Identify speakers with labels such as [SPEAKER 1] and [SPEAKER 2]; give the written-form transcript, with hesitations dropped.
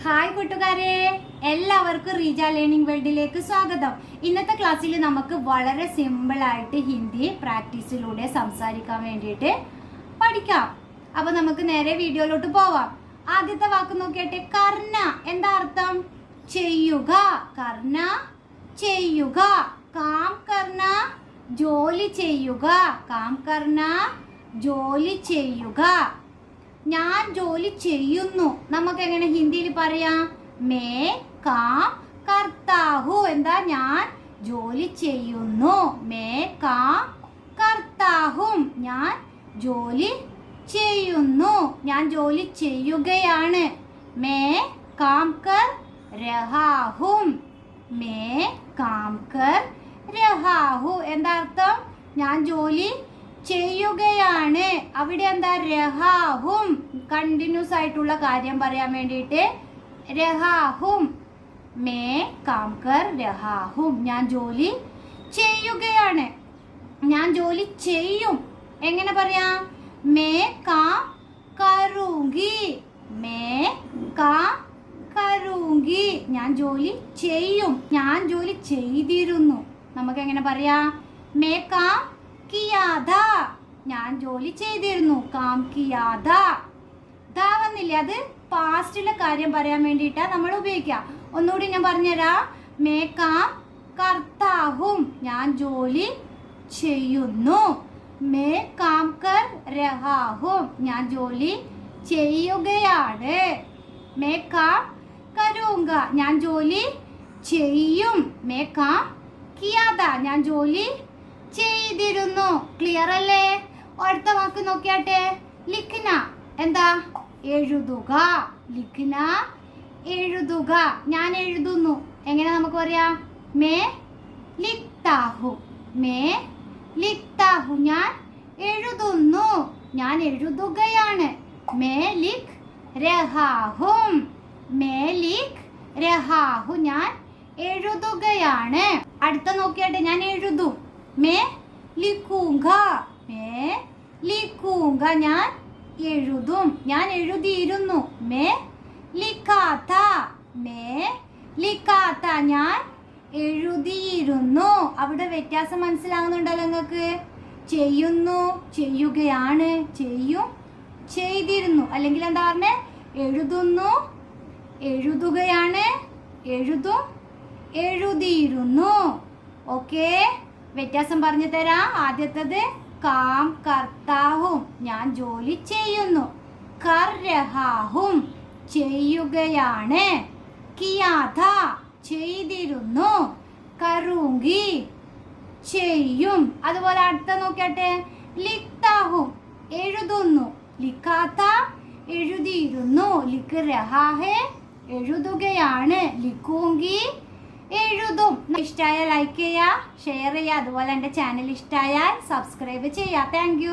[SPEAKER 1] Hi കൂട്ടുകാരെ, എല്ലാവർക്കും Reeja learning വേൾഡിലേക്ക് സ്വാഗതം. ഇന്നത്തെ ക്ലാസ്സിൽ നമുക്ക് വളരെ സിമ്പിൾ ആയിട്ട് ഹിന്ദി പ്രാക്ടീസിലൂടെ സംസാരിക്കാൻ വേണ്ടിയിട്ട് പഠിക്കാം. അപ്പൊ നമുക്ക് നേരെ വീഡിയോയിലോട്ട് പോവാം. ആദ്യത്തെ വാക്ക് നോക്കിയാട്ടെ, കർണ. എന്താ അർത്ഥം? ചെയ്യുക. കർണ ചെയ്യുക. കാം കർണ ജോലി ചെയ്യുക. കാം കർണ ജോലി ചെയ്യുക. ഞാൻ ജോലി ചെയ്യുന്നു. നമുക്ക് എങ്ങനെ ഹിന്ദിയിൽ പറയാം? May calm കർത്താഹു. എന്താ? ഞാൻ ജോലി ചെയ്യുന്നു. May calm കർത്താഹും. ഞാൻ ജോലി ചെയ്യുന്നു. ഞാൻ ജോലി ചെയ്യുകയാണ്. മേ കാം കർ രഹാഹും. മേ കാം കർ രഹാഹു. എന്താ അർത്ഥം? ഞാൻ ജോലി ചെയ്യുകയാണ്. അവിടെ എന്താ? രഹാഹും. കണ്ടിന്യൂസ് ആയിട്ടുള്ള കാര്യം പറയാൻ വേണ്ടിയിട്ട് രഹാഹും. മേ കാം കർ രഹാഹും. ഞാൻ ജോലി ചെയ്യുകയാണ്. ഞാൻ ജോലി ചെയ്യും. എങ്ങനെ പറയാം? May calm കരൂംഗി. May calm കരൂംഗി. ഞാൻ ജോലി ചെയ്യും. ഞാൻ ജോലി ചെയ്തിരുന്നു. നമുക്ക് എങ്ങനെ പറയാം? May calm കിയാദ. ഞാൻ ജോലി ചെയ്തിരുന്നു. കാം കിയാദ. ദാ വന്നില്ലേ? അത് പാസ്റ്റിലെ കാര്യം പറയാൻ വേണ്ടിയിട്ടാ നമ്മൾ ഉപയോഗിക്കുക. ഒന്നുകൂടി ഞാൻ പറഞ്ഞുതരാം. May calm കർത്താഹും. ഞാൻ ജോലി ചെയ്യുന്നു. മേ കാം കർ രഹാഹും. ഞാൻ ജോലി ചെയ്യുകയാണ്. May calm കരൂംഗ. ഞാൻ ജോലി ചെയ്യും. May calm കിയാദ. ഞാൻ ജോലി ചെയ്തിരുന്നു. ക്ലിയർ അല്ലേ? അടുത്ത വാക്ക് നോക്കിയാട്ടെ, ലിഖ്ന. എന്താ? എഴുതുക. ലിഖ്ന എഴുതുക. ഞാൻ എഴുതുന്നു. എങ്ങനെ നമുക്ക് പറയാം? മേ ലിഖ്താഹു. മേ ലിഖ്താഹു. ഞാൻ എഴുതുന്നു. ഞാൻ എഴുതുകയാണ്. മേ ലിഖ് രഹാഹും. മേ ലിഖ് രഹാഹു. ഞാൻ എഴുതുകയാണ്. അടുത്ത നോക്കിയാട്ടെ, ഞാൻ എഴുതും. മേ ലിഖൂംഗ. മേ ലിഖൂംഗ. ഞാൻ എഴുതും. ഞാൻ എഴുതിയിരുന്നു. മേ ലിഖാത്ത. മേ ലിഖാത്ത. ഞാൻ എഴുതിയിരുന്നു. അവിടെ വ്യത്യാസം മനസ്സിലാകുന്നുണ്ടല്ലോ നിങ്ങൾക്ക്? ചെയ്യുന്നു, ചെയ്യുകയാണ്, ചെയ്യും, ചെയ്തിരുന്നു. അല്ലെങ്കിൽ എന്താ പറഞ്ഞേ? എഴുതുന്നു, എഴുതുകയാണ്, എഴുതും, എഴുതിയിരുന്നു. ഓക്കെ, വ്യത്യാസം പറഞ്ഞു തരാം. ആദ്യത്തേത് കാം കർത്താഹും. ഞാൻ ജോലി ചെയ്യുന്നു. കർ രഹാഹും. ചെയ്യുകയാണ്. കിയാഥ. ചെയ്തിരുന്നു. കരൂംഗി. ചെയ്യും. അതുപോലെ അടുത്ത നോക്കിയാട്ടെ, ലിഖ്താഹും. എഴുതുന്നു. ലിഖാത്ത. എഴുതിയിരുന്നു. ലിഖ് രഹാഹെ. എഴുതുകയാണ്. ലിഖൂംഗി. എഴുതും. ഇഷ്ടമായ ലൈക്ക് ചെയ്യുക, ഷെയർ ചെയ്യുക. അതുപോലെ എൻ്റെ ചാനൽ ഇഷ്ടമായാൽ സബ്സ്ക്രൈബ് ചെയ്യുക. Thank you.